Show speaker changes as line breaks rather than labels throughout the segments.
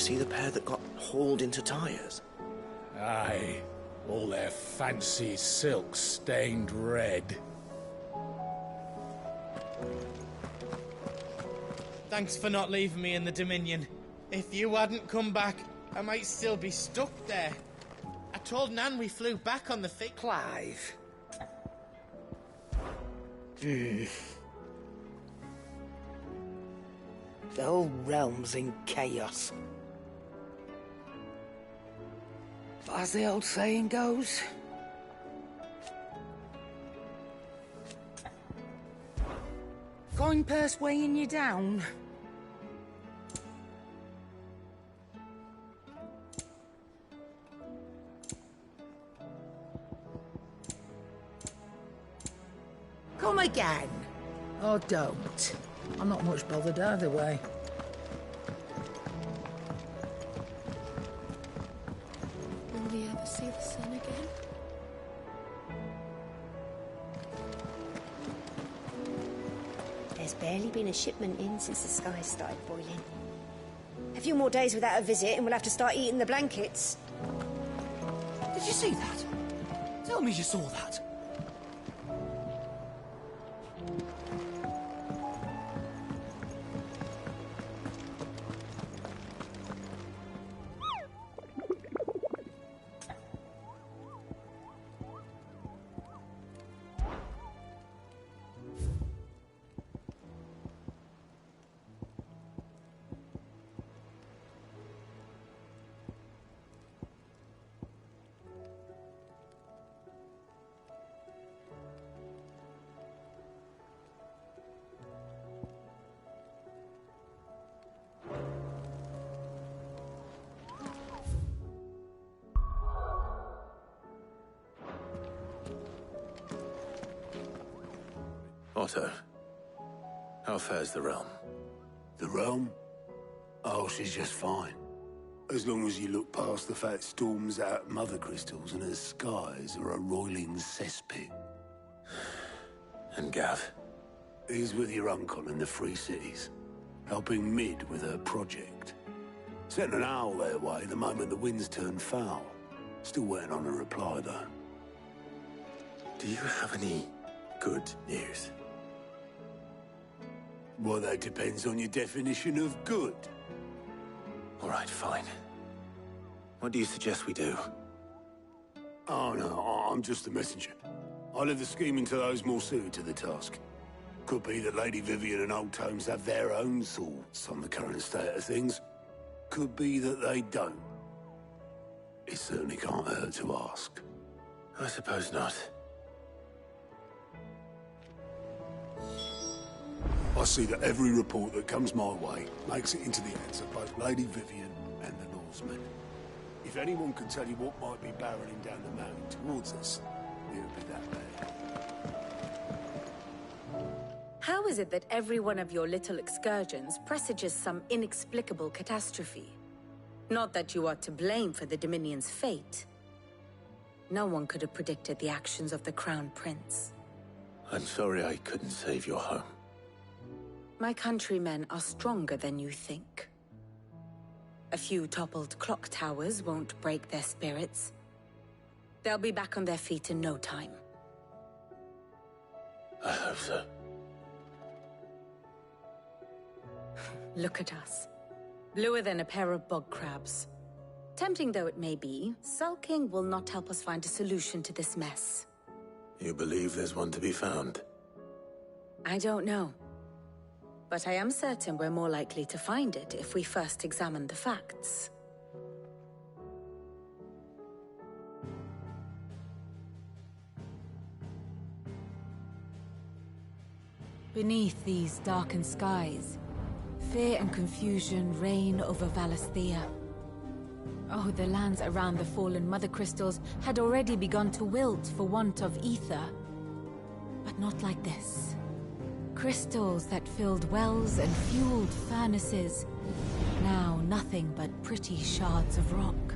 see the pair that got hauled into tyres?
Aye. All their fancy silks stained red.
Thanks for not leaving me in the Dominion. If you hadn't come back, I might still be stuck there. I told Nan we flew back on the Ffxvi.
Clive. The whole realm's in chaos. But as the old saying goes, coin purse weighing you down. Come again. Or don't. I'm not much bothered either way.
Will we ever see the sun again?
There's barely been a shipment in since the sky started boiling. A few more days without a visit and we'll have to start eating the blankets.
Did you see that? Tell me you saw that.
Otto, how fares the realm?
The realm? Oh, she's just fine. As long as you look past the fat storms out mother crystals and her skies are a roiling cesspit.
And Gav?
He's with your uncle in the Free Cities, helping Mid with her project. Sent an owl their way the moment the winds turned foul. Still waiting on a reply, though.
Do you have any good news?
Well, that depends on your definition of good.
All right, fine. What do you suggest we do?
Oh, no, I'm just the messenger. I leave the scheming to those more suited to the task. Could be that Lady Vivian and Old Tomes have their own thoughts on the current state of things. Could be that they don't. It certainly can't hurt to ask.
I suppose not.
I see that every report that comes my way makes it into the hands of both Lady Vivian and the Norsemen. If anyone can tell you what might be barreling down the mountain towards us, it would be that bad.
How is it that every one of your little excursions presages some inexplicable catastrophe? Not that you are to blame for the Dominion's fate. No one could have predicted the actions of the Crown Prince.
I'm sorry I couldn't save your home.
My countrymen are stronger than you think. A few toppled clock towers won't break their spirits. They'll be back on their feet in no time.
I hope so.
Look at us. Bluer than a pair of bog crabs. Tempting though it may be, sulking will not help us find a solution to this mess.
You believe there's one to be found?
I don't know. But I am certain we're more likely to find it if we first examine the facts.
Beneath these darkened skies, fear and confusion reign over Valisthea. Oh, the lands around the fallen Mother Crystals had already begun to wilt for want of ether. But not like this. Crystals that filled wells and fueled furnaces. Now nothing but pretty shards of rock.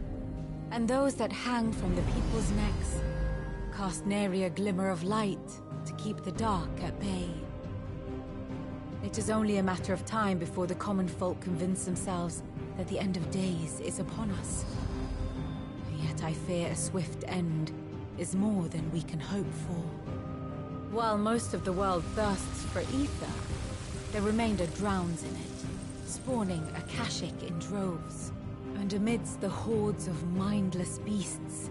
And those that hang from the people's necks cast nary a glimmer of light to keep the dark at bay. It is only a matter of time before the common folk convince themselves that the end of days is upon us. Yet I fear a swift end is more than we can hope for. While most of the world thirsts for ether, the remainder drowns in it, spawning Akashic in droves. And amidst the hordes of mindless beasts,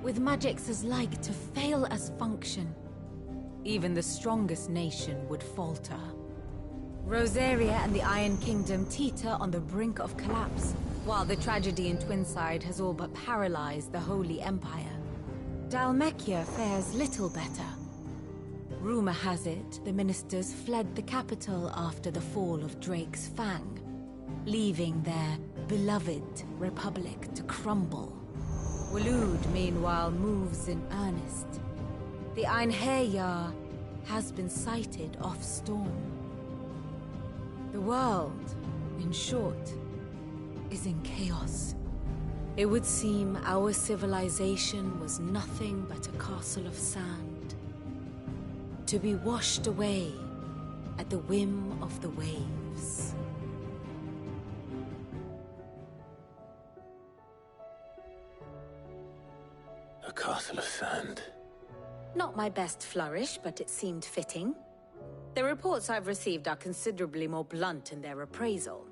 with magics as like to fail as function, even the strongest nation would falter. Rosaria and the Iron Kingdom teeter on the brink of collapse, while the tragedy in Twinside has all but paralyzed the Holy Empire. Dhalmekia fares little better. Rumor has it the ministers fled the capital after the fall of Drake's Fang, leaving their beloved republic to crumble. Waloed, meanwhile, moves in earnest. The Einherjar has been sighted off Storm. The world, in short, is in chaos. It would seem our civilization was nothing but a castle of sand, to be washed away at the whim of the waves.
A castle of sand.
Not my best flourish, but it seemed fitting. The reports I've received are considerably more blunt in their appraisal.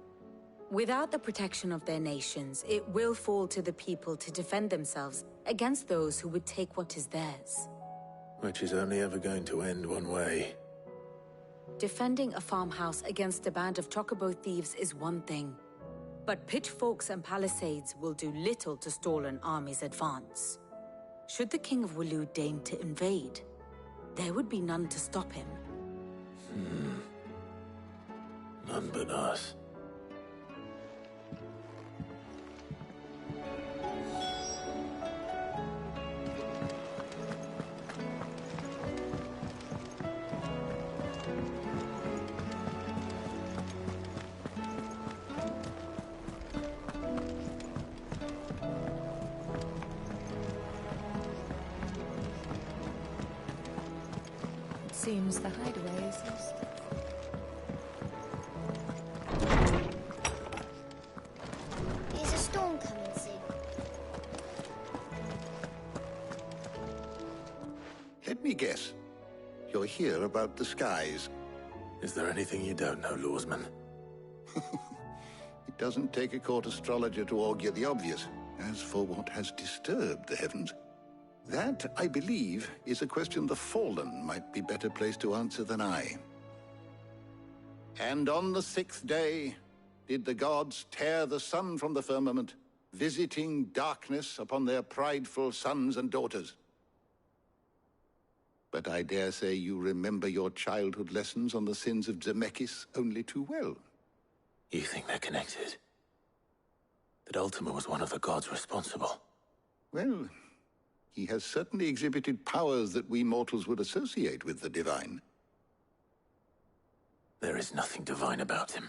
Without the protection of their nations, it will fall to the people to defend themselves against those who would take what is theirs.
Which is only ever going to end one way.
Defending a farmhouse against a band of chocobo thieves is one thing, but pitchforks and palisades will do little to stall an army's advance. Should the King of Waloed deign to invade, there would be none to stop him.
None but us.
Seems the hideaway is lost.
Is a storm coming soon?
Let me guess. You're here about the skies.
Is there anything you don't know, Lawsman?
It doesn't take a court astrologer to augur the obvious. As for what has disturbed the heavens, that, I believe, is a question the Fallen might be better placed to answer than I. And on the 6th day did the gods tear the sun from the firmament, visiting darkness upon their prideful sons and daughters. But I dare say you remember your childhood lessons on the sins of Zemeckis only too well.
You think they're connected? That Ultima was one of the gods responsible?
Well, he has certainly exhibited powers that we mortals would associate with the divine.
There is nothing divine about him.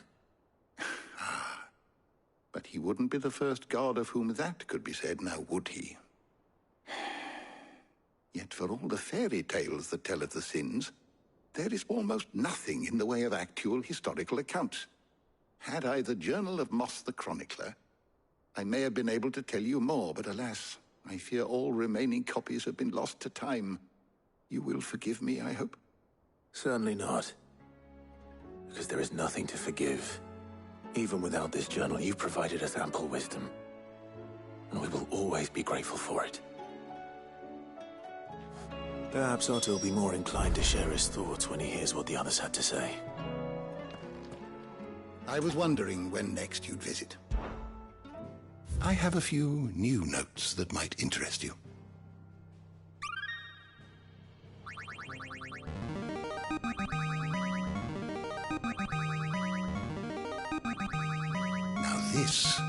But he wouldn't be the first god of whom that could be said, now would he? Yet for all the fairy tales that tell of the sins, there is almost nothing in the way of actual historical accounts. Had I the Journal of Moss the Chronicler, I may have been able to tell you more, but alas, I fear all remaining copies have been lost to time. You will forgive me, I hope?
Certainly not. Because there is nothing to forgive. Even without this journal, you've provided us ample wisdom. And we will always be grateful for it. Perhaps Otto will be more inclined to share his thoughts when he hears what the others had to say.
I was wondering when next you'd visit. I have a few new notes that might interest you. Now this,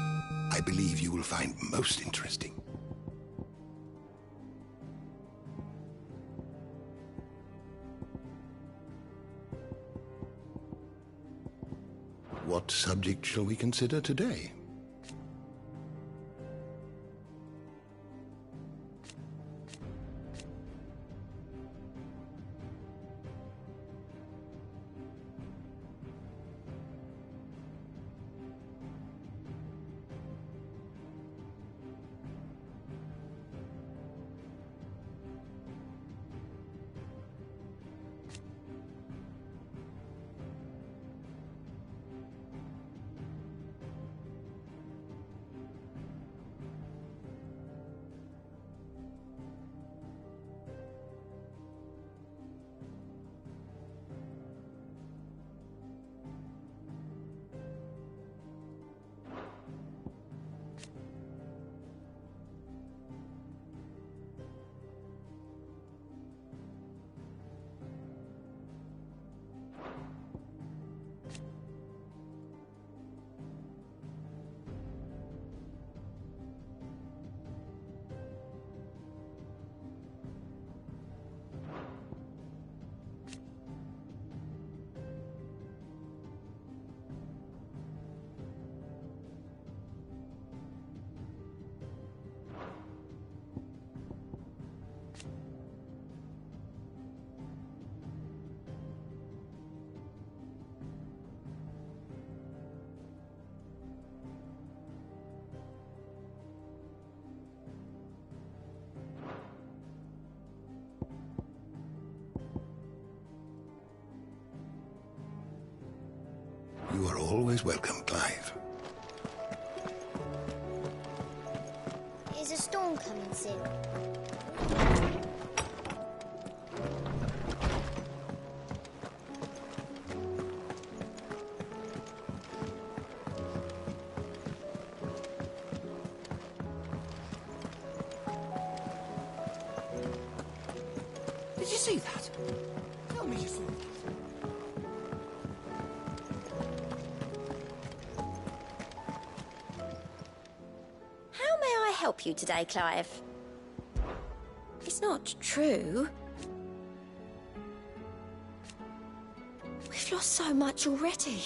I believe you will find most interesting. What subject shall we consider today? You are always welcome, Clive.
Is a storm coming soon?
Did you see that? Tell me you saw that.
How may I help you today, Clive? It's not true. We've lost so much already.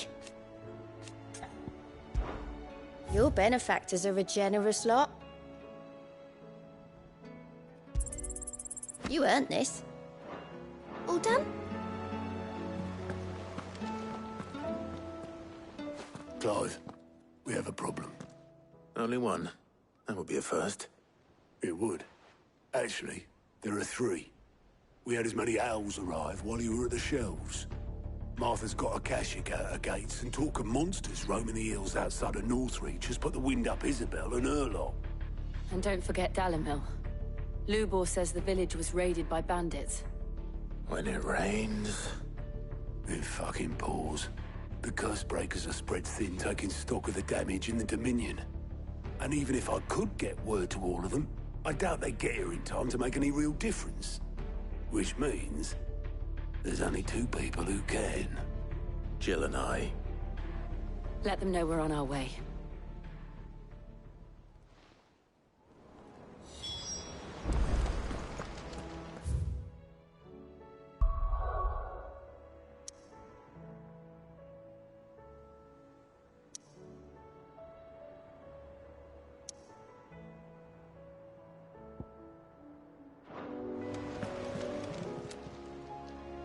Your benefactors are a generous lot. You earned this. All done?
Clive, we have a problem.
Only one. That would be a first.
It would. Actually, there are three. We had as many owls arrive while you were at the shelves. Martha's got a Kashik out her gates, and talk of monsters roaming the hills outside of Northreach has put the wind up Isabel and her lot.
And don't forget Dalimil. Lubor says the village was raided by bandits.
When it rains...
It fucking pours. The curse breakers are spread thin, taking stock of the damage in the Dominion. And even if I could get word to all of them, I doubt they'd get here in time to make any real difference. Which means... there's only two people who can.
Jill and I.
Let them know we're on our way.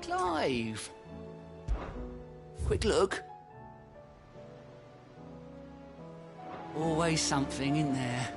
Clive! Quick look. Always something in there.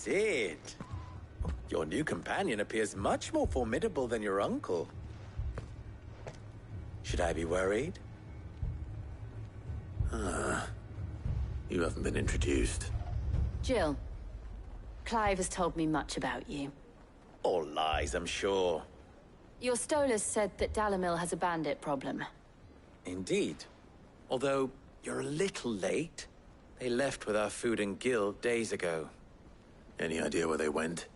Sid. Your new companion appears much more formidable than your uncle. Should I be worried? You haven't been introduced.
Jill. Clive has told me much about you.
All lies, I'm sure.
Your Stolas said that Dalamil has a bandit problem.
Indeed. Although, you're a little late. They left with our food and guild days ago. Any idea where they went?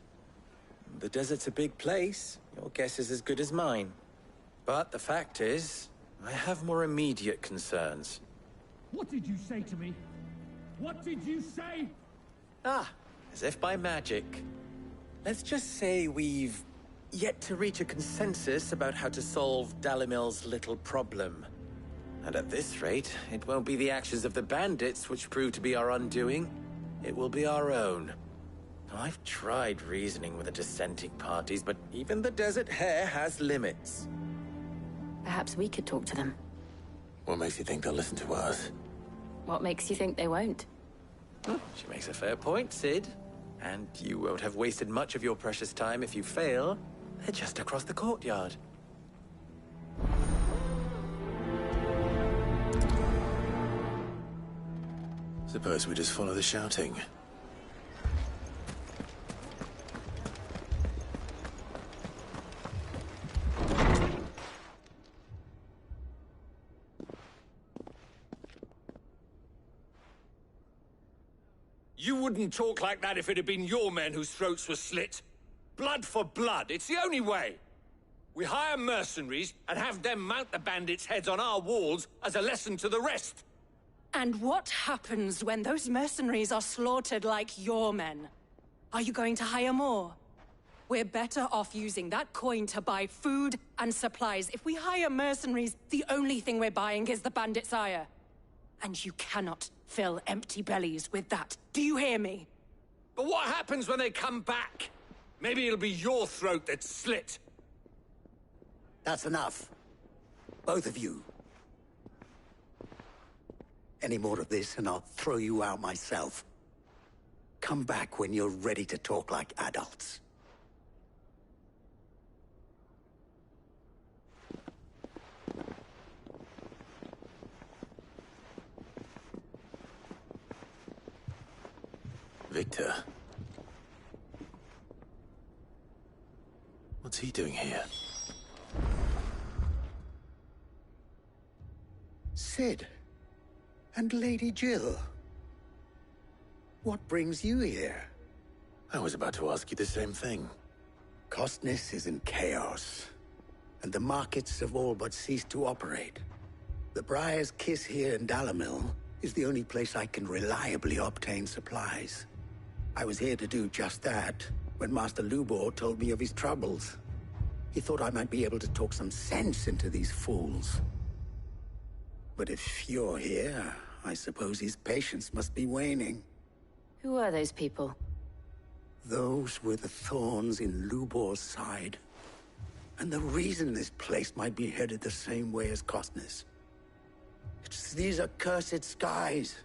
The desert's a big place. Your guess is as good as mine. But the fact is, I have more immediate concerns.
What did you say to me? What did you say?
As if by magic. Let's just say we've yet to reach a consensus about how to solve Dalamil's little problem. And at this rate, it won't be the actions of the bandits which prove to be our undoing. It will be our own. I've tried reasoning with the dissenting parties, but even the Desert Hare has limits.
Perhaps we could talk to them.
What makes you think they'll listen to us?
What makes you think they won't?
She makes a fair point, Sid. And you won't have wasted much of your precious time if you fail. They're just across the courtyard. Suppose we just follow the shouting.
You wouldn't talk like that if it had been your men whose throats were slit. Blood for blood, it's the only way. We hire mercenaries and have them mount the bandits' heads on our walls as a lesson to the rest.
And what happens when those mercenaries are slaughtered like your men? Are you going to hire more? We're better off using that coin to buy food and supplies. If we hire mercenaries, the only thing we're buying is the bandits' ire. And you cannot fill empty bellies with that. Do you hear me?
But what happens when they come back? Maybe it'll be your throat that's slit.
That's enough. Both of you. Any more of this and I'll throw you out myself. Come back when you're ready to talk like adults.
Victor. What's he doing here?
Sid. And Lady Jill. What brings you here?
I was about to ask you the same thing.
Costness is in chaos, and the markets have all but ceased to operate. The Briar's Kiss here in Dalamil is the only place I can reliably obtain supplies. I was here to do just that when Master Lubor told me of his troubles. He thought I might be able to talk some sense into these fools. But if you're here, I suppose his patience must be waning.
Who are those people?
Those were the thorns in Lubor's side. And the reason this place might be headed the same way as Costness. It's these accursed skies.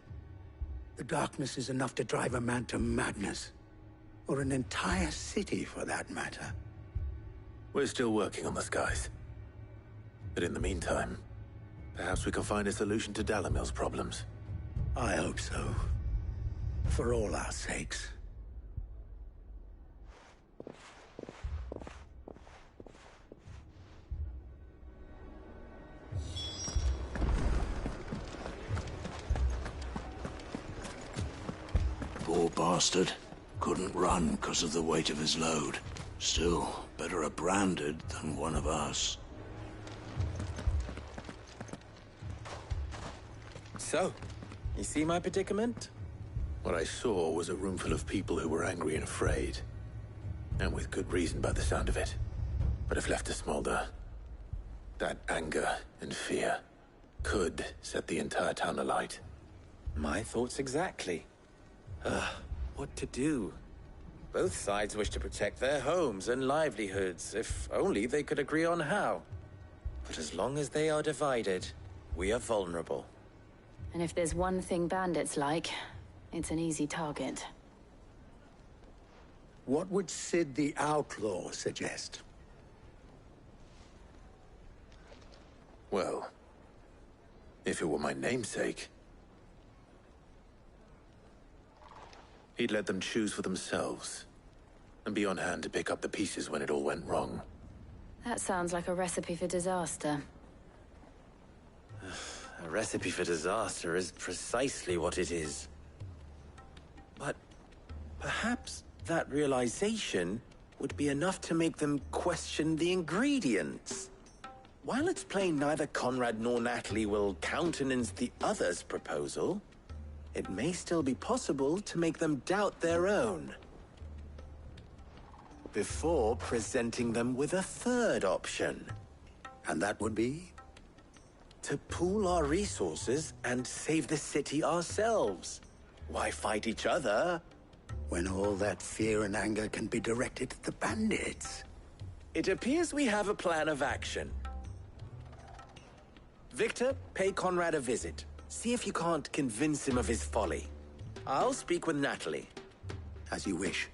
The darkness is enough to drive a man to madness. Or an entire city, for that matter.
We're still working on the skies. But in the meantime, perhaps we can find a solution to Dalamil's problems.
I hope so. For all our sakes.
Poor bastard. Couldn't run because of the weight of his load. Still, better a branded than one of us.
So, you see my predicament? What I saw was a room full of people who were angry and afraid. And with good reason by the sound of it. But if left to smolder, that anger and fear could set the entire town alight. My thoughts exactly. What to do? Both sides wish to protect their homes and livelihoods, if only they could agree on how. But as long as they are divided, we are vulnerable.
And if there's one thing bandits like, it's an easy target.
What would Sid the Outlaw suggest?
Well, if it were my namesake, he'd let them choose for themselves and be on hand to pick up the pieces when it all went wrong.
That sounds like a recipe for disaster.
A recipe for disaster is precisely what it is. But perhaps that realization would be enough to make them question the ingredients. While it's plain neither Conrad nor Natalie will countenance the other's proposal, it may still be possible to make them doubt their own before presenting them with a third option.
And that would be?
To pool our resources and save the city ourselves. Why fight each other
when all that fear and anger can be directed at the bandits?
It appears we have a plan of action. Victor, pay Conrad a visit. See if you can't convince him of his folly. I'll speak with Natalie.
As you wish.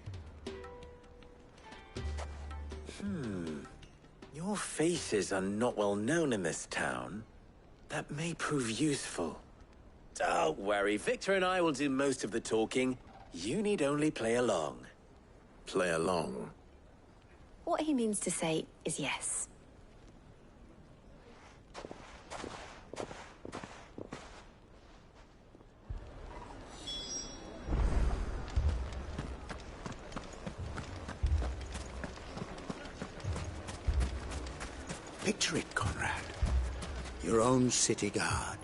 Your faces are not well known in this town. That may prove useful. Don't worry, Victor and I will do most of the talking. You need only play along.
Play along?
What he means to say is yes.
Picture it, Conrad. Your own city guard.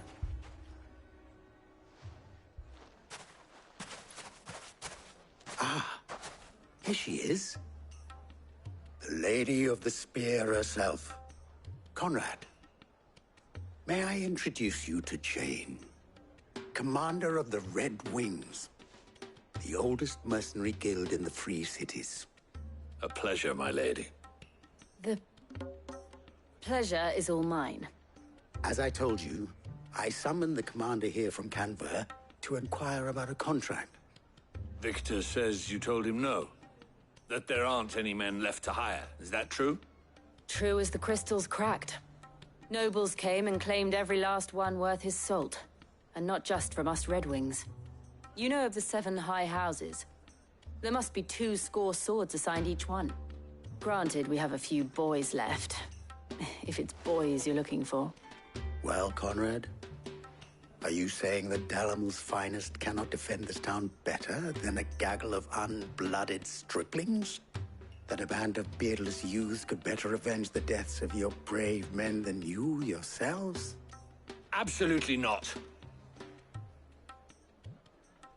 Ah, here she is. The Lady of the Spear herself. Conrad, may I introduce you to Jane, commander of the Red Wings, the oldest mercenary guild in the Free Cities.
A pleasure, my lady.
The pleasure is all mine.
As I told you, I summoned the commander here from Canberra to inquire about a contract.
Victor says you told him no. That there aren't any men left to hire. Is that true?
True as the crystals cracked. Nobles came and claimed every last one worth his salt. And not just from us Red Wings. You know of the 7 high houses. There must be 2 swords assigned each one. Granted, we have a few boys left. If it's boys you're looking for.
Well, Conrad, are you saying that Dalamel's finest cannot defend this town better than a gaggle of unblooded striplings? That a band of beardless youths could better avenge the deaths of your brave men than you yourselves?
Absolutely not.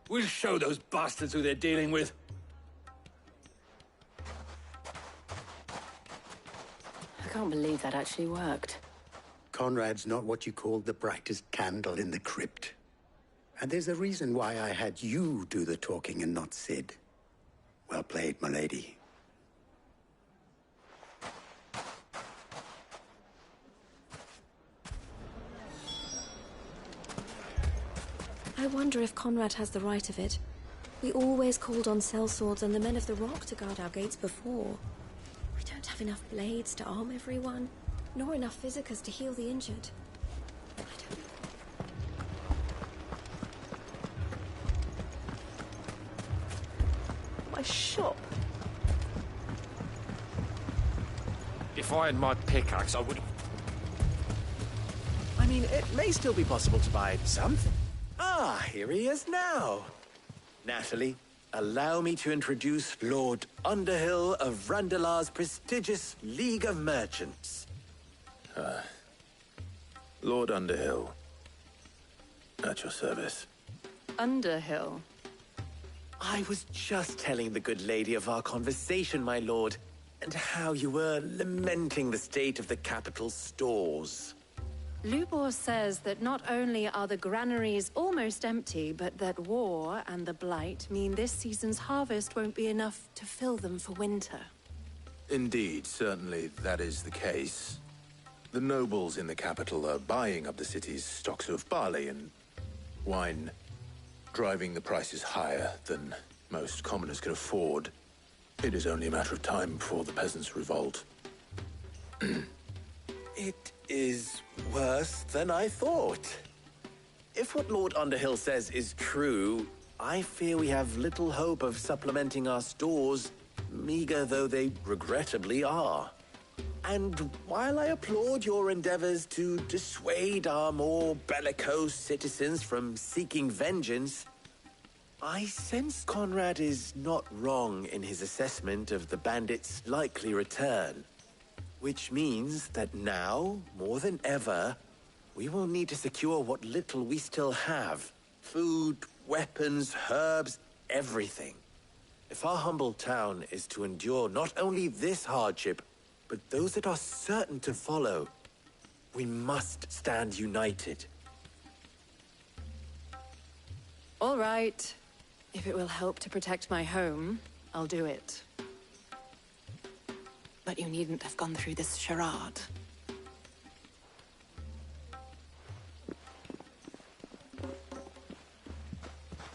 We'll show those bastards who they're dealing with.
I can't believe that actually worked.
Conrad's not what you call the brightest candle in the crypt. And there's a reason why I had you do the talking and not Sid. Well played, my lady.
I wonder if Conrad has the right of it. We always called on sellswords and the men of the Rock to guard our gates before. We don't have enough blades to arm everyone, nor enough physicers to heal the injured.
My shop?
If I had my pickaxe, I would...
I mean, it may still be possible to buy something. Ah, here he is now. Natalie, allow me to introduce Lord Underhill of Randalar's prestigious League of Merchants.
Lord Underhill. At your service.
Underhill?
I was just telling the good lady of our conversation, my lord, and how you were lamenting the state of the capital's stores.
Lubor says that not only are the granaries almost empty, but that war and the Blight mean this season's harvest won't be enough to fill them for winter.
Indeed, certainly that is the case. The nobles in the capital are buying up the city's stocks of barley and wine, driving the prices higher than most commoners can afford. It is only a matter of time before the peasants revolt.
It is worse than I thought. If what Lord Underhill says is true, I fear we have little hope of supplementing our stores, meager though they regrettably are. And while I applaud your endeavors to dissuade our more bellicose citizens from seeking vengeance, I sense Conrad is not wrong in his assessment of the bandits' likely return. Which means that now, more than ever, we will need to secure what little we still have. Food, weapons, herbs, everything. If our humble town is to endure not only this hardship, but those that are certain to follow, we must stand united.
All right. If it will help to protect my home, I'll do it. But you needn't have gone through this charade.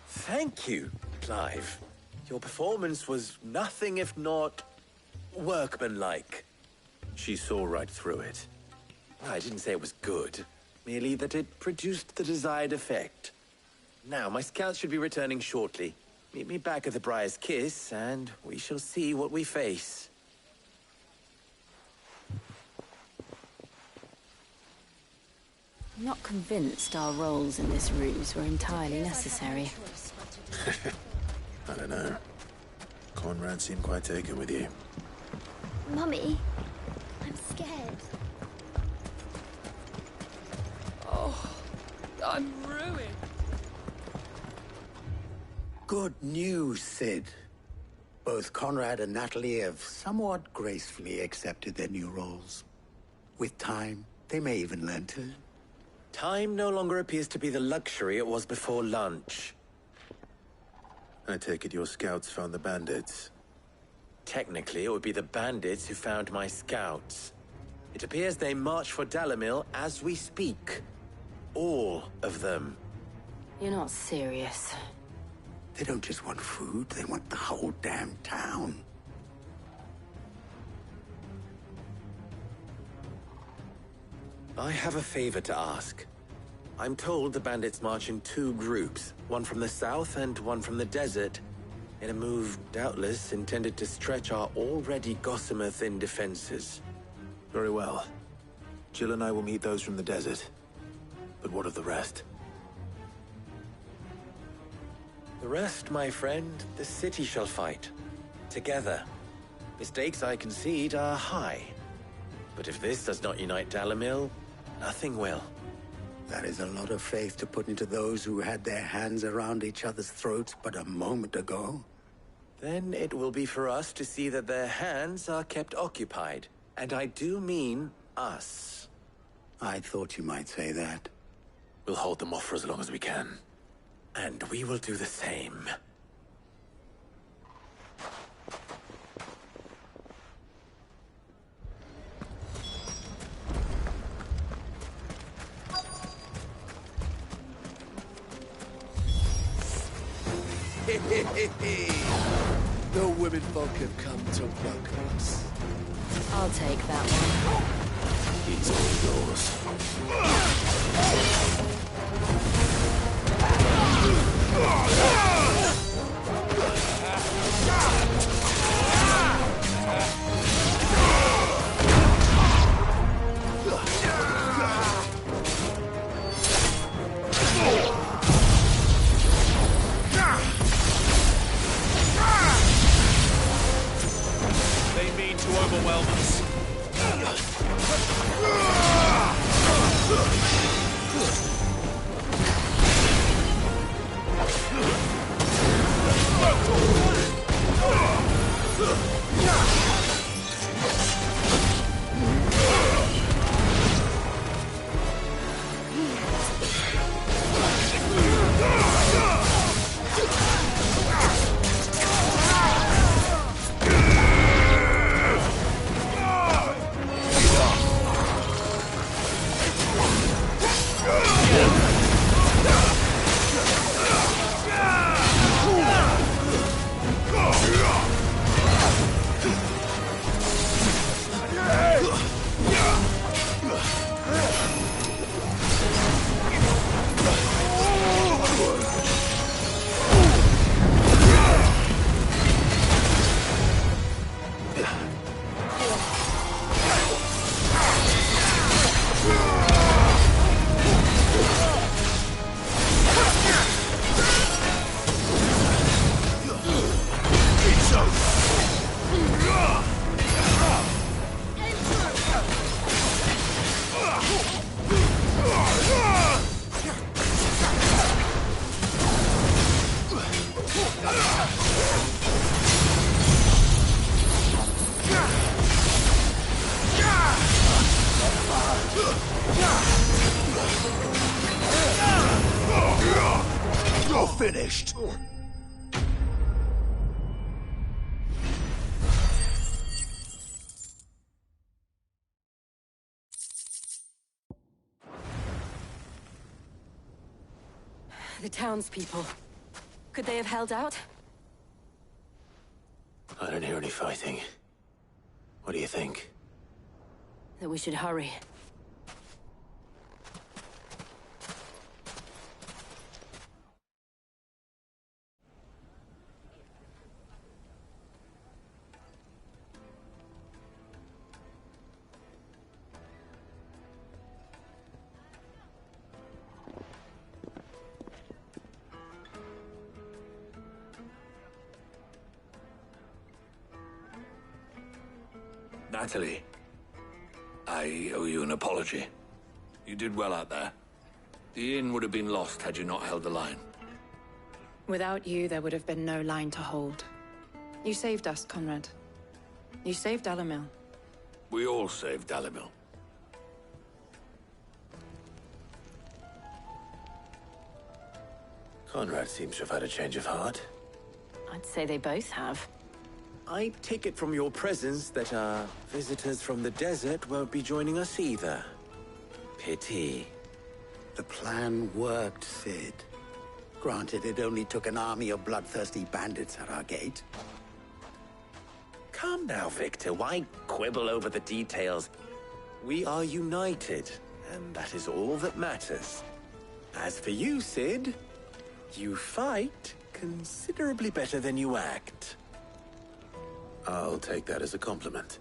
Thank you, Clive. Your performance was nothing if not workmanlike.
She saw right through it.
I didn't say it was good, merely that it produced the desired effect. Now, my scouts should be returning shortly. Meet me back at the Briar's Kiss, and we shall see what we face.
I'm not convinced our roles in this ruse were entirely necessary.
I don't know. Conrad seemed quite taken with you.
Mummy, I'm scared.
Oh, I'm ruined.
Good news, Sid. Both Conrad and Natalie have somewhat gracefully accepted their new roles. With time, they may even learn to.
Time no longer appears to be the luxury it was before lunch.
I take it your scouts found the bandits.
Technically, it would be the bandits who found my scouts. It appears they march for Dalamil as we speak. All of them.
You're not serious.
They don't just want food, they want the whole damn town.
I have a favor to ask. I'm told the bandits march in two groups, one from the south and one from the desert, in a move doubtless intended to stretch our already gossamer-thin defenses.
Very well. Jill and I will meet those from the desert. But what of the rest?
The rest, my friend, the city shall fight. Together. The stakes, I concede, are high. But if this does not unite Dalamil, nothing will.
That is a lot of faith to put into those who had their hands around each other's throats but a moment ago.
Then it will be for us to see that their hands are kept occupied. And I do mean us.
I thought you might say that.
We'll hold them off for as long as we can.
And we will do the same.
The women folk have come to welcome us.
I'll take that one.
He's all yours.
They mean to overwhelm us.
finished.
The townspeople. Could they have held out?
I don't hear any fighting. What do you think?
That we should hurry.
Natalie, I owe you an apology. You did well out there. The inn would have been lost had you not held the line.
Without you, there would have been no line to hold. You saved us, Conrad. You saved Dalamil.
We all saved Dalamil.
Conrad seems to have had a change of heart.
I'd say they both have.
I take it from your presence that our visitors from the desert won't be joining us either. Pity.
The plan worked, Sid. Granted, it only took an army of bloodthirsty bandits at our gate.
Come now, Victor. Why quibble over the details? We are united, and that is all that matters. As for you, Sid, you fight considerably better than you act.
I'll take that as a compliment.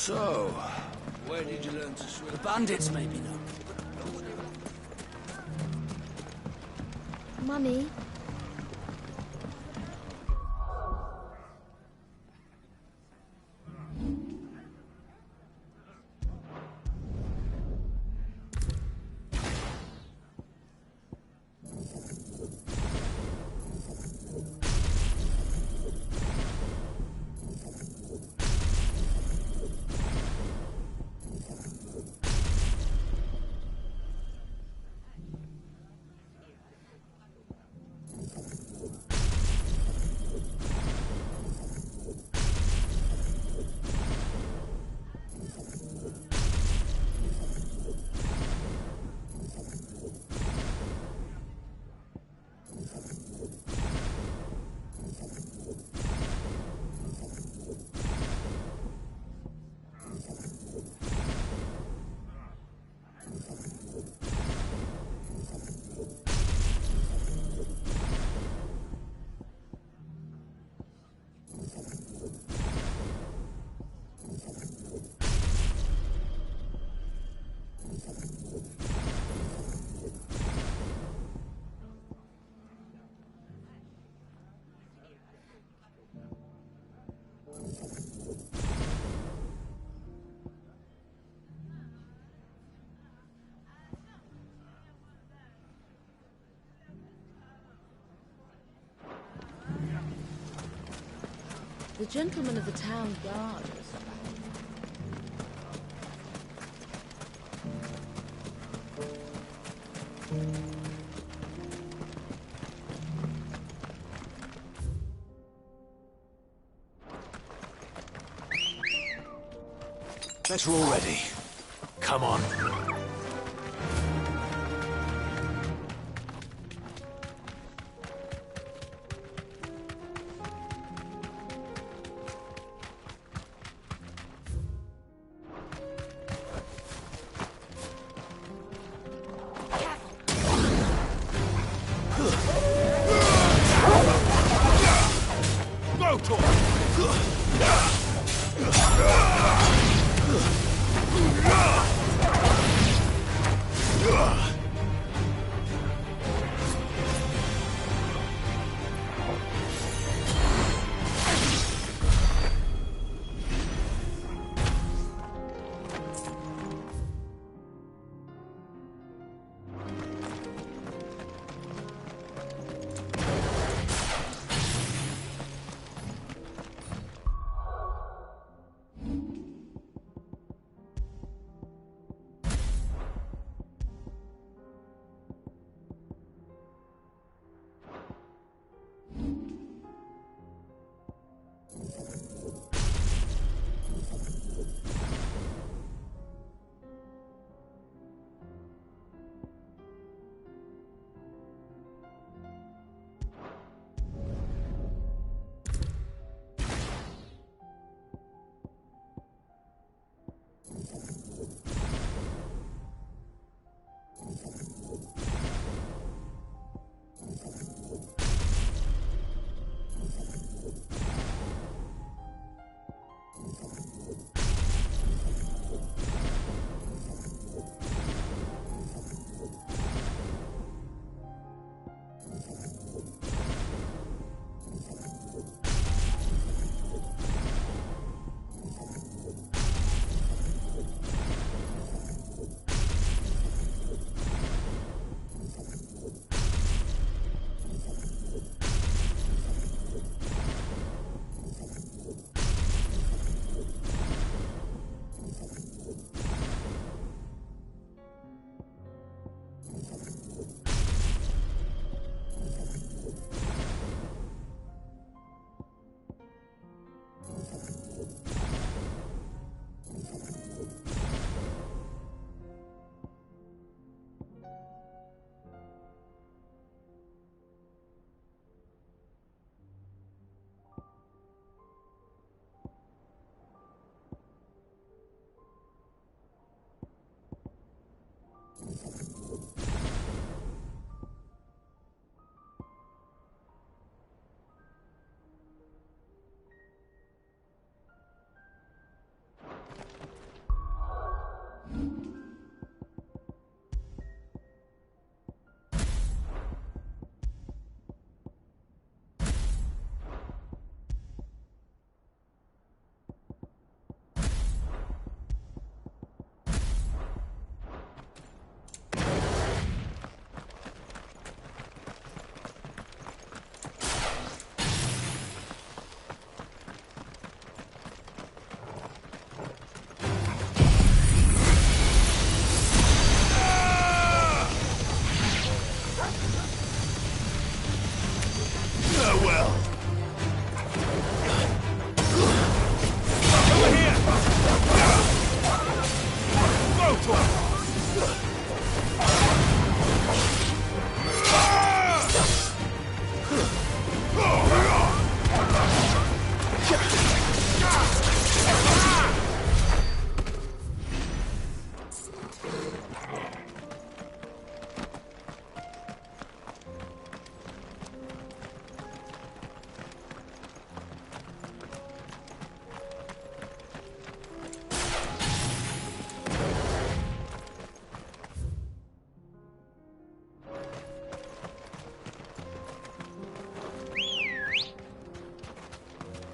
So, where did you learn to swim? The bandits, maybe, no.
Mummy.
The gentleman of the town guard is
Bet we're all ready. Come on.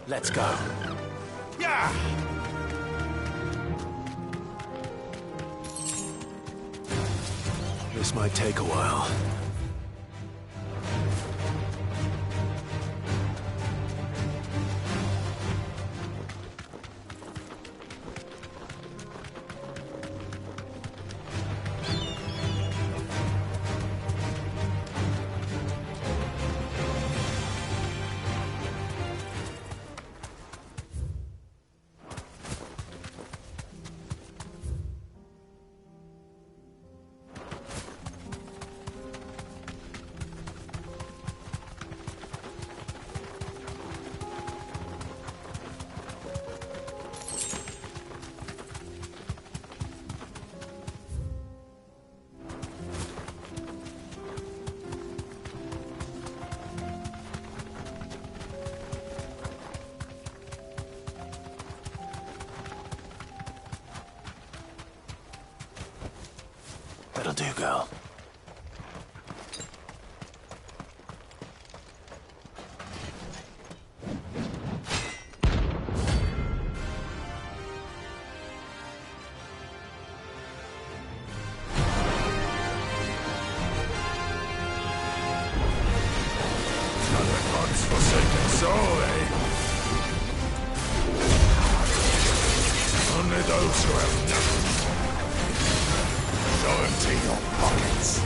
Let's go.
Yeah!
This might take a while. That'll do, girl.
God's forsaken soul, eh? Only those who have nothing. Go empty your pockets.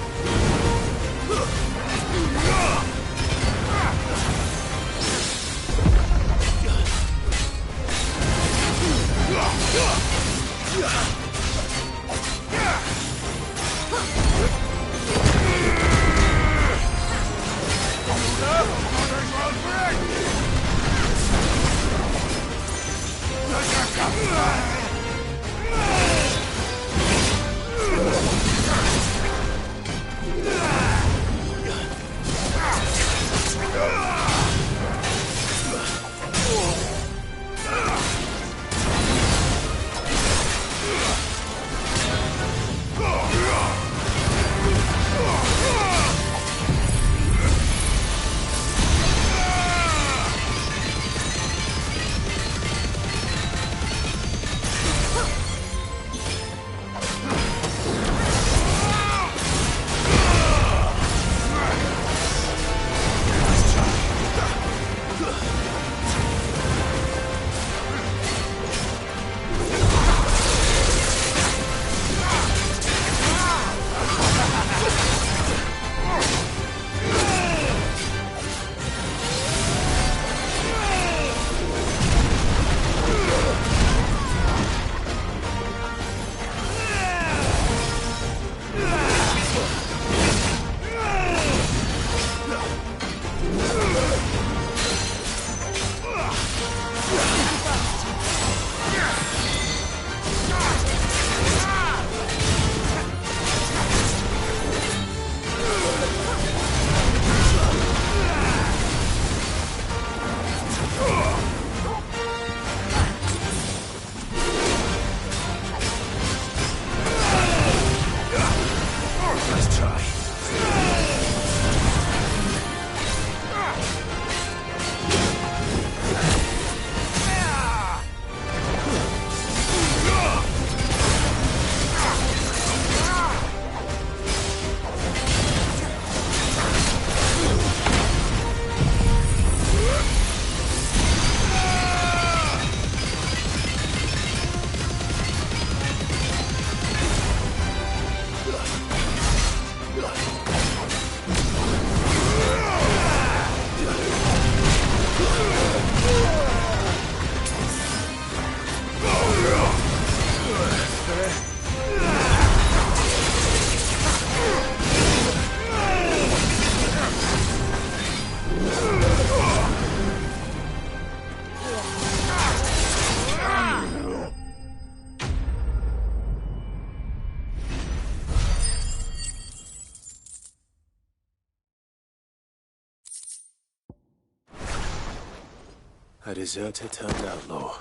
A deserter turned outlaw.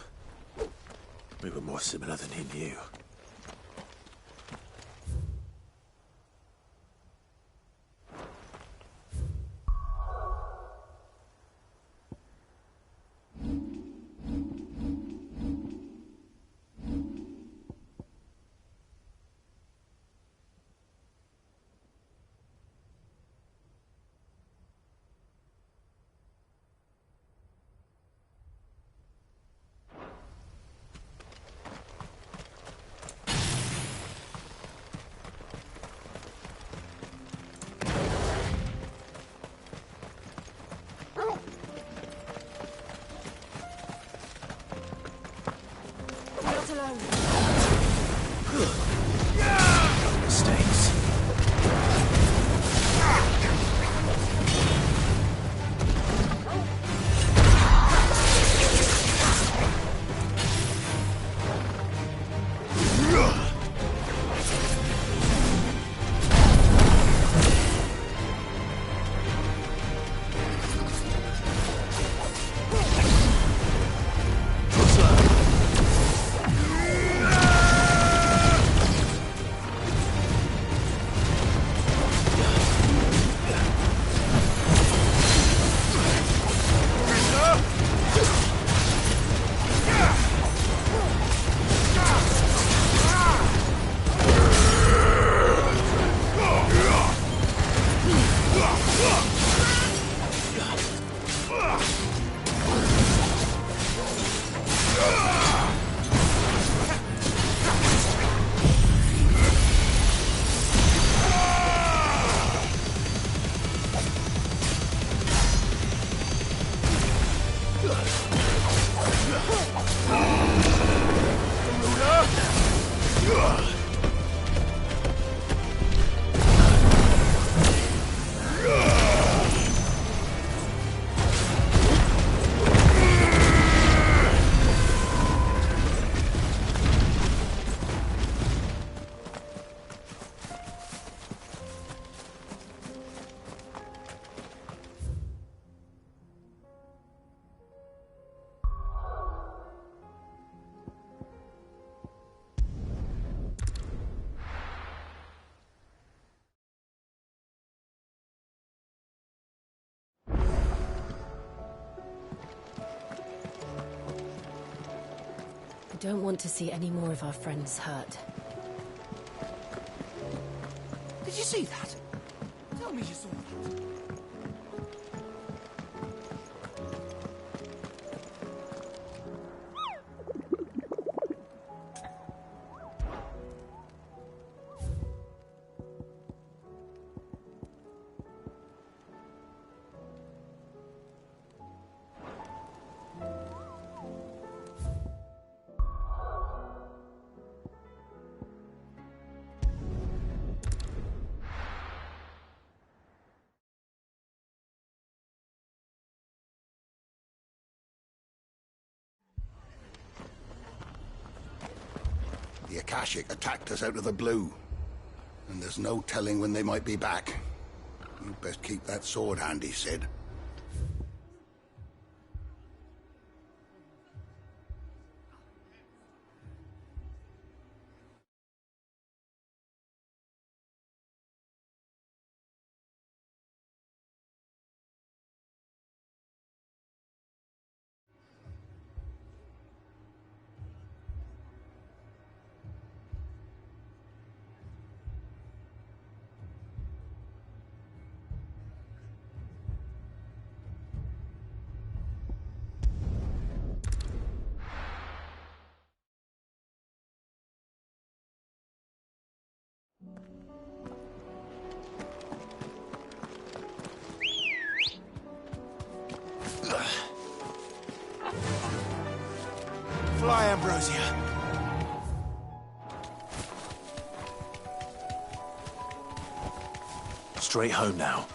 We were more similar than he knew. Mistakes.
I don't want to see any more of our friends hurt.
Did you see that? Tell me you saw that.
The Akashic attacked us out of the blue, and there's no telling when they might be back. You'd best keep that sword handy, Sid.
Fly, Ambrosia.
Straight home now.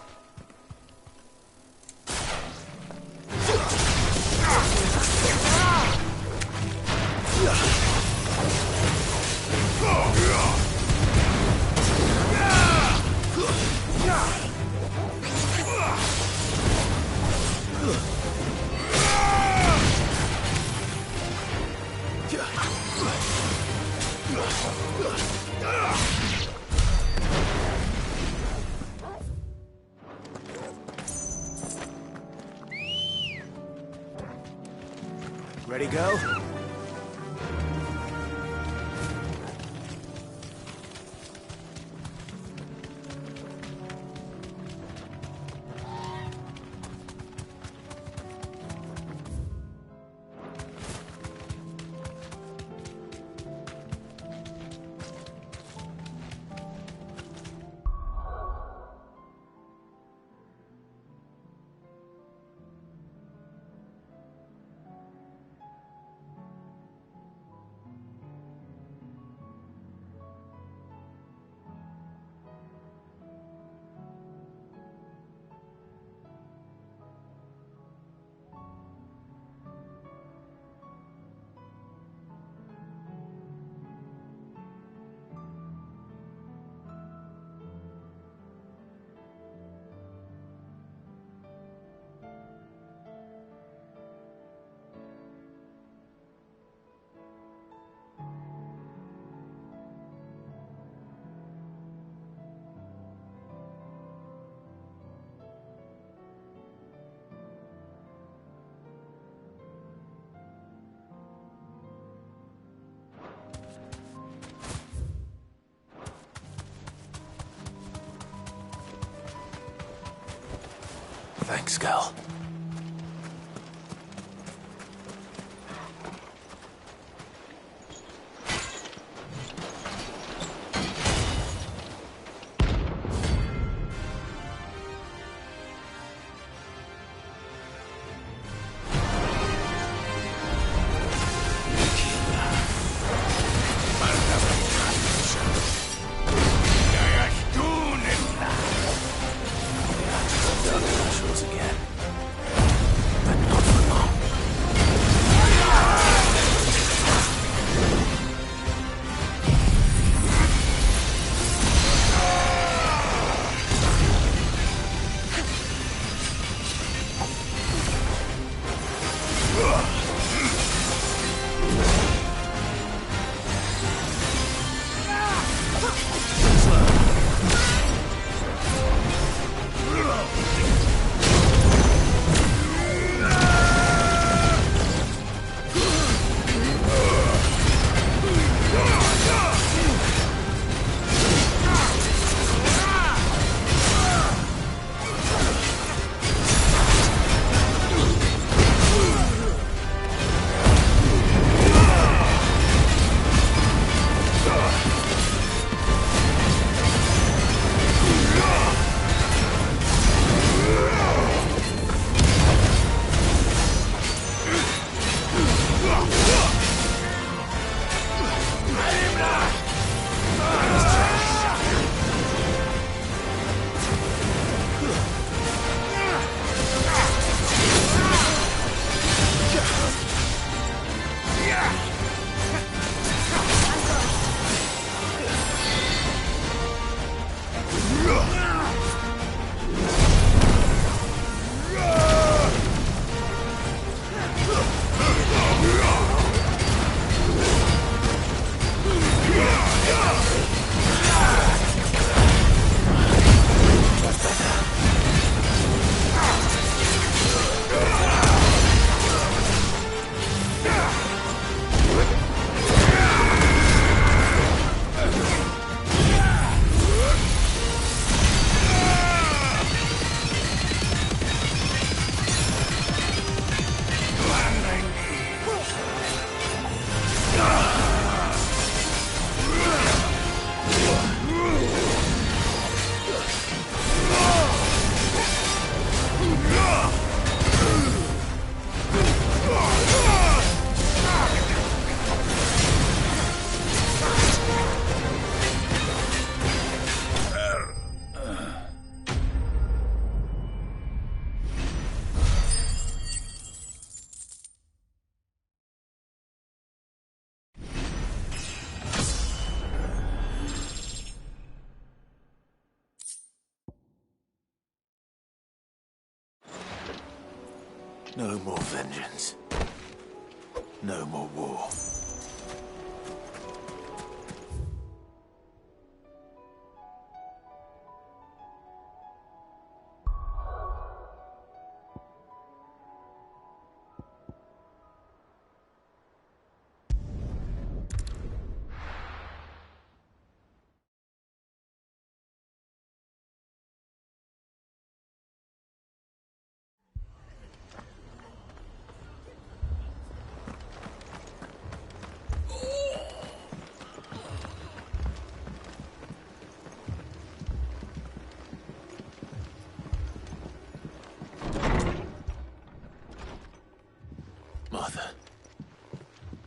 Ready, go?
Thanks, Gal. No more vengeance. No more war.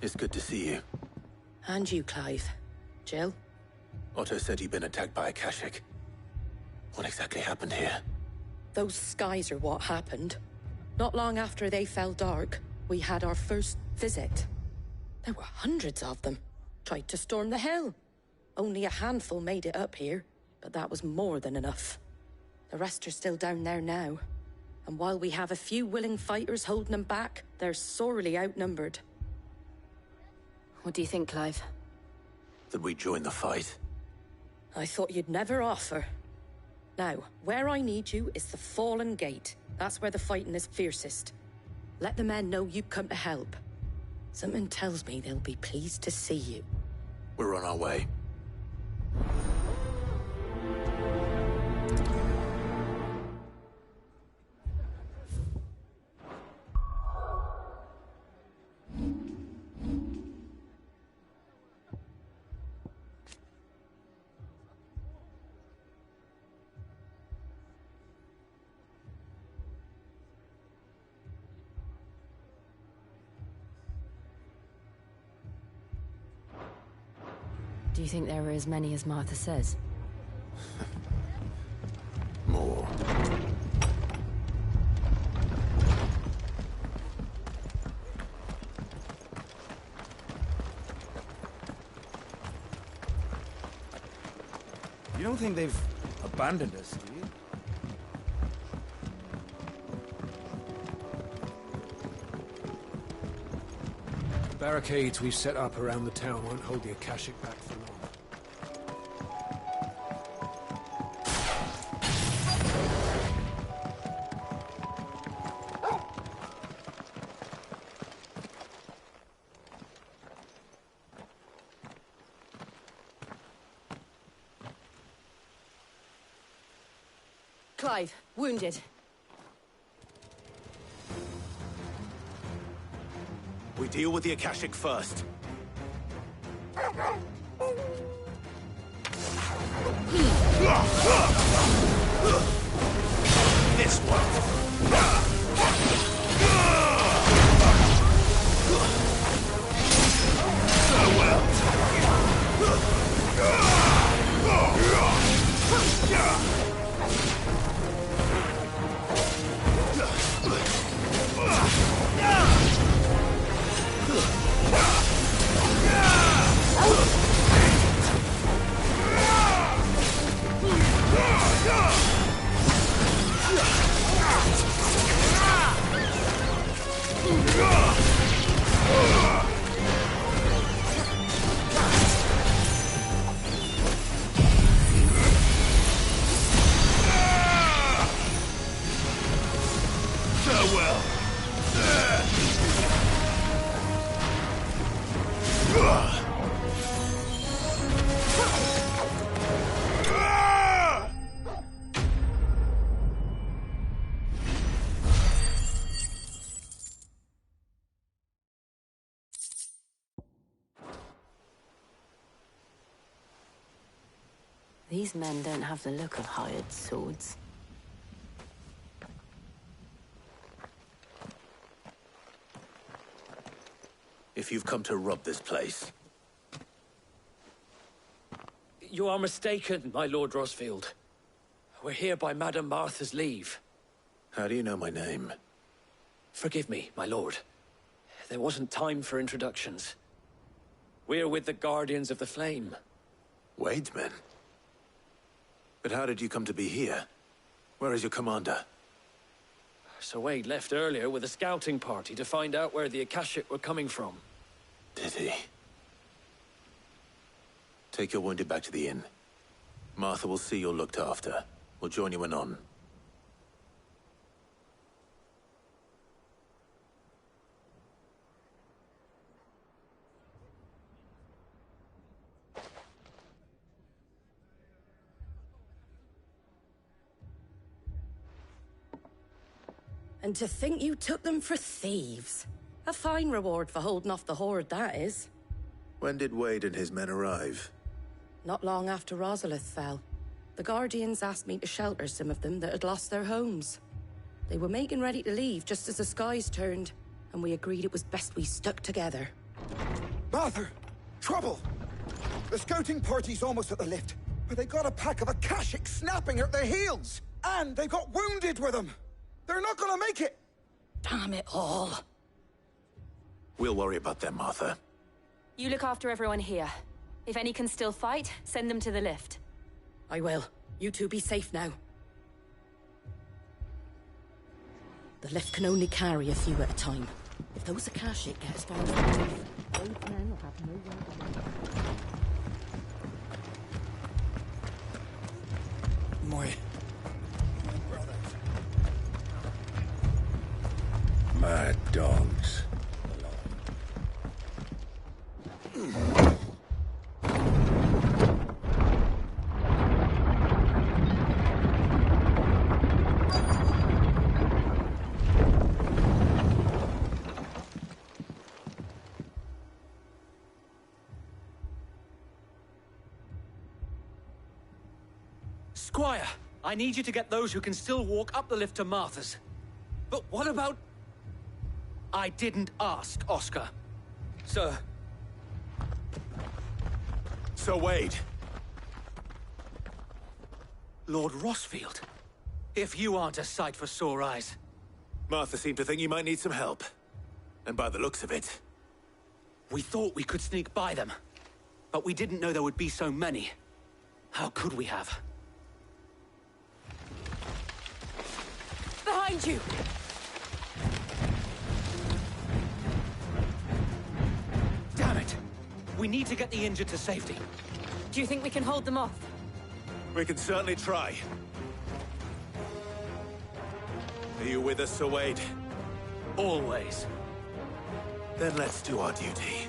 It's good to see you.
And you, Clive. Jill?
Otto said you'd been attacked by a Akashic. What exactly happened here?
Those skies are what happened. Not long after they fell dark, we had our first visit. There were hundreds of them. Tried to storm the hill. Only a handful made it up here, but that was more than enough. The rest are still down there now. And while we have a few willing fighters holding them back, they're sorely outnumbered.
What do you think, Clive?
That we join the fight?
I thought you'd never offer. Now, where I need you is the Fallen Gate. That's where the fighting is fiercest. Let the men know you come to help. Something tells me they'll be pleased to see you.
We're on our way.
Do you think there are as many as Martha says?
More.
You don't think they've abandoned us, do you?
The barricades we've set up around the town won't hold the Akashic back for long.
Clive, wounded.
We deal with the Akashic first. This one.
These men don't have the look of hired swords.
If you've come to rob this place,
You are mistaken, my Lord Rosfield. We're here by Madame Martha's leave.
how do you know my name?
Forgive me, my lord. There wasn't time for introductions. We're with the Guardians of the Flame.
Wade's men? But how did you come to be here? Where is your commander?
Sir Wade left earlier with a scouting party to find out where the Akashic were coming from.
Did he? Take your wounded back to the inn. Martha will see you're looked after. We'll join you anon.
And to think you took them for thieves. A fine reward for holding off the horde, that is.
When did Wade and his men arrive?
Not long after Rosalith fell. The Guardians asked me to shelter some of them that had lost their homes. They were making ready to leave just as the skies turned, and we agreed it was best we stuck together.
Martha! Trouble! The scouting party's almost at the lift, but they got a pack of Akashic snapping at their heels! And they've got wounded with them! They're not gonna make it!
Damn it all.
We'll worry about them, Martha.
You look after everyone here. If any can still fight, send them to the lift.
I will. You two be safe now. The lift can only carry a few at a time. If those Akashic get as far as the roof, both men will have nowhere to go.
My brothers.
Mad dogs.
Squire, I need you to get those who can still walk up the lift to Martha's. But what about... I didn't ask, Oscar. Sir.
Sir Wade.
Lord Rossfield. If you aren't a sight for sore eyes.
Martha seemed to think you might need some help. And by the looks of it...
We thought we could sneak by them. But we didn't know there would be so many. How could we have?
Behind you!
Damn it! We need to get the injured to safety.
Do you think we can hold them off?
We can certainly try. Are you with us, Sir Wade?
Always.
Then let's do our duty.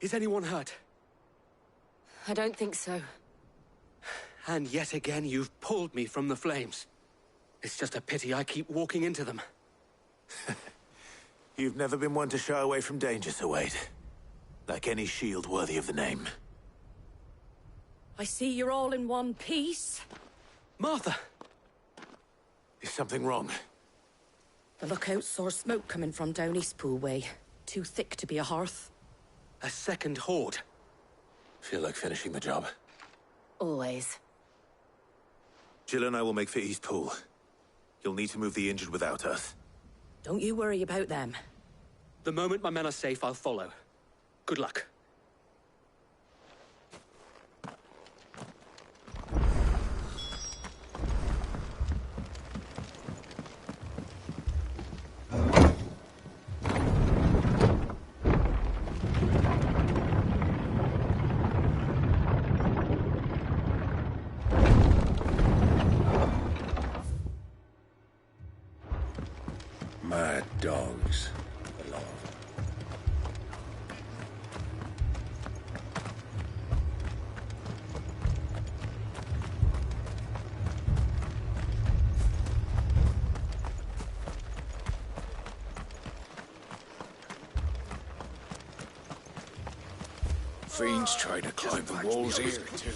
Is anyone hurt?
I don't think so.
And yet again, you've pulled me from the flames. It's just a pity I keep walking into them.
You've never been one to shy away from danger, Sir Wade. Like any shield worthy of the name.
I see you're all in one piece.
Martha!
Is something wrong?
The lookout saw smoke coming from down Eastpool way. Too thick to be a hearth.
A second horde.
Feel like finishing the job.
Always.
Jill and I will make for Eastpool. You'll need to move the injured without us.
Don't you worry about them.
The moment my men are safe, I'll follow. Good luck.
Mad dogs. Along.
Fiends trying to climb the walls here, too.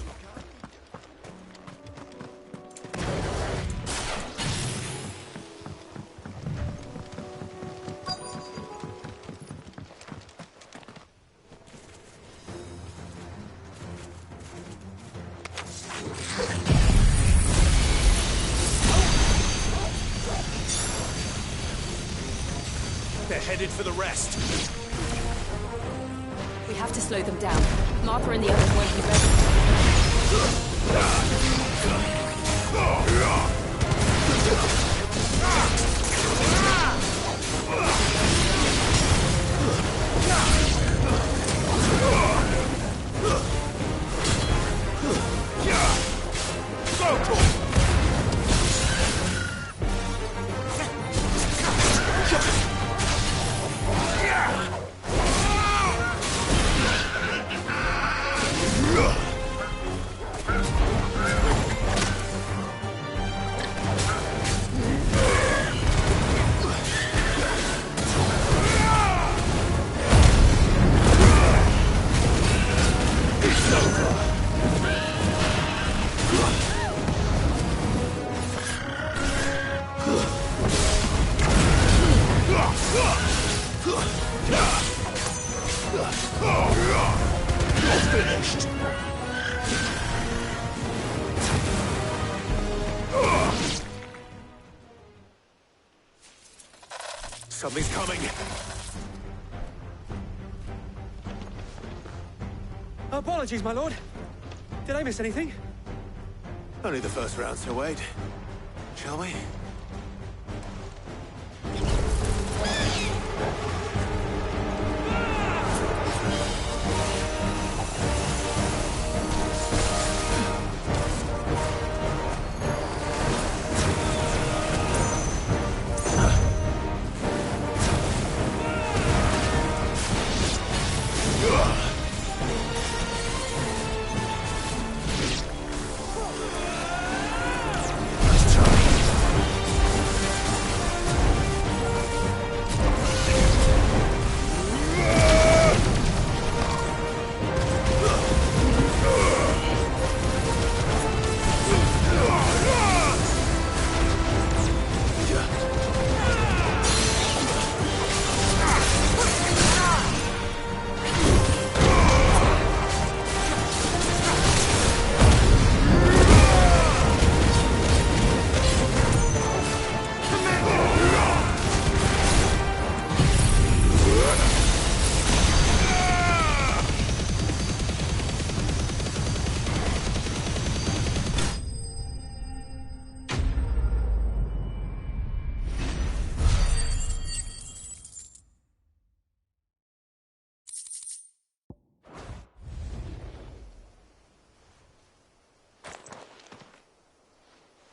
They're headed for the rest.
We have to slow them down. Martha and the others won't be ready.
Something's coming.
Apologies, my lord. Did I miss anything?
Only the first round, Sir Wade. Shall we?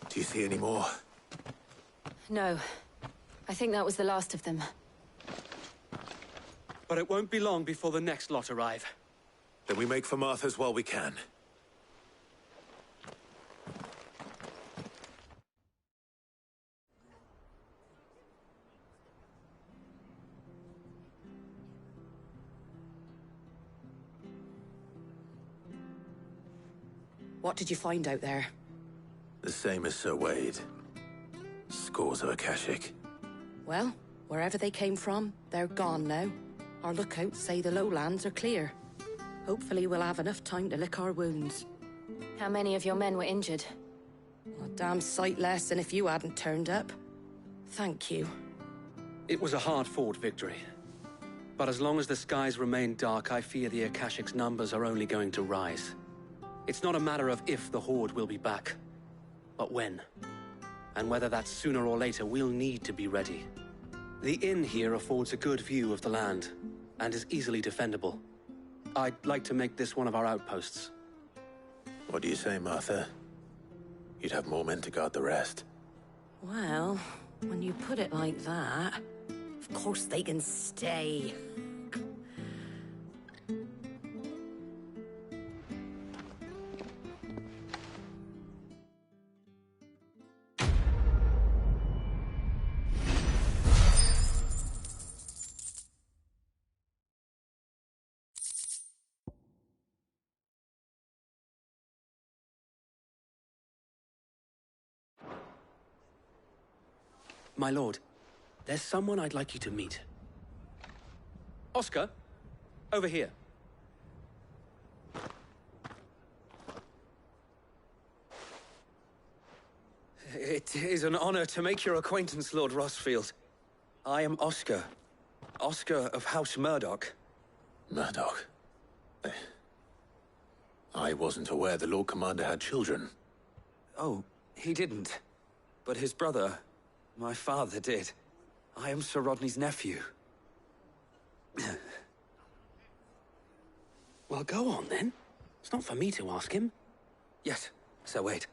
Do you see any more?
No. I think that was the last of them.
But it won't be long before the next lot arrive.
Then we make for Martha's while we can.
What did you find out there?
The same as Sir Wade. Scores of Akashic.
Well, wherever they came from, they're gone now. Our lookouts say the lowlands are clear. Hopefully we'll have enough time to lick our wounds.
How many of your men were injured?
A damn sight less than if you hadn't turned up. Thank you.
It was a hard-fought victory. But as long as the skies remain dark, I fear the Akashic's numbers are only going to rise. It's not a matter of if the Horde will be back, but when. And whether that's sooner or later, we'll need to be ready. The inn here affords a good view of the land, and is easily defendable. I'd like to make this one of our outposts.
What do you say, Martha? You'd have more men to guard the rest.
Well, When you put it like that, of course they can stay.
My lord, there's someone I'd like you to meet. Oscar, over here. It is an honor to make your acquaintance, Lord Rossfield. I am Oscar. Oscar of House Murdoch.
Murdoch? I wasn't aware the Lord Commander had children.
Oh, he didn't. But his brother, my father, did. I am Sir Rodney's nephew. Well, go on, then. It's not for me to ask him. Yes, so wait.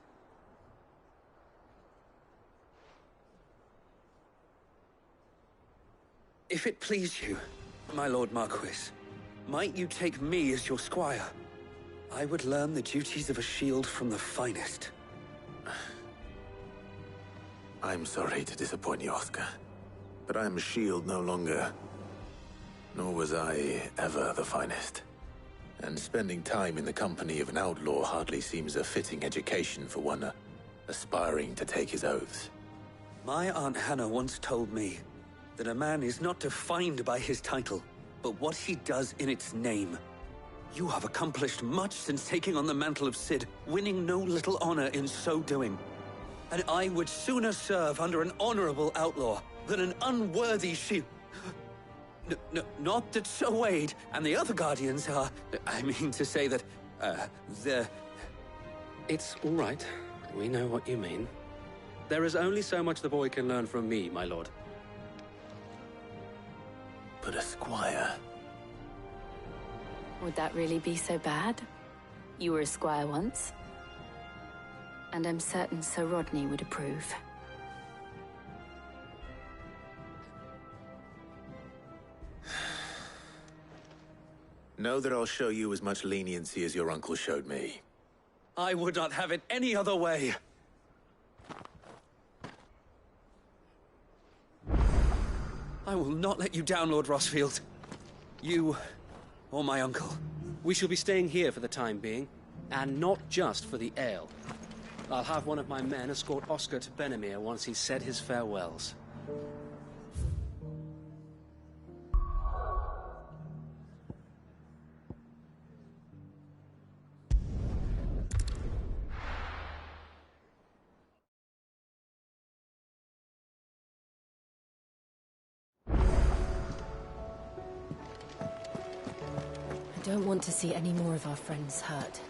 If it please you, my Lord Marquis, might you take me as your squire? I would learn the duties of a shield from the finest.
I'm sorry to disappoint you, Oscar, but I am a shield no longer. Nor was I ever the finest. And spending time in the company of an outlaw hardly seems a fitting education for one aspiring to take his oaths.
My Aunt Hannah once told me that a man is not defined by his title, but what he does in its name. You have accomplished much since taking on the mantle of Cid, winning no little honor in so doing. And I would sooner serve under an honorable outlaw than an unworthy shield. Not that Sir Wade and the other Guardians are... I mean to say that, they're... It's all right. We know what you mean. There is only so much the boy can learn from me, my lord.
But a squire...
Would that really be so bad? You were a squire once. And I'm certain Sir Rodney would approve.
Know that I'll show you as much leniency as your uncle showed me.
I would not have it any other way. I will not let you down, Lord Rossfield. You, or my uncle.
We shall be staying here for the time being, and not just for the ale. I'll have one of my men escort Oscar to Benimir once he's said his farewells.
I don't want to see any more of our friends hurt.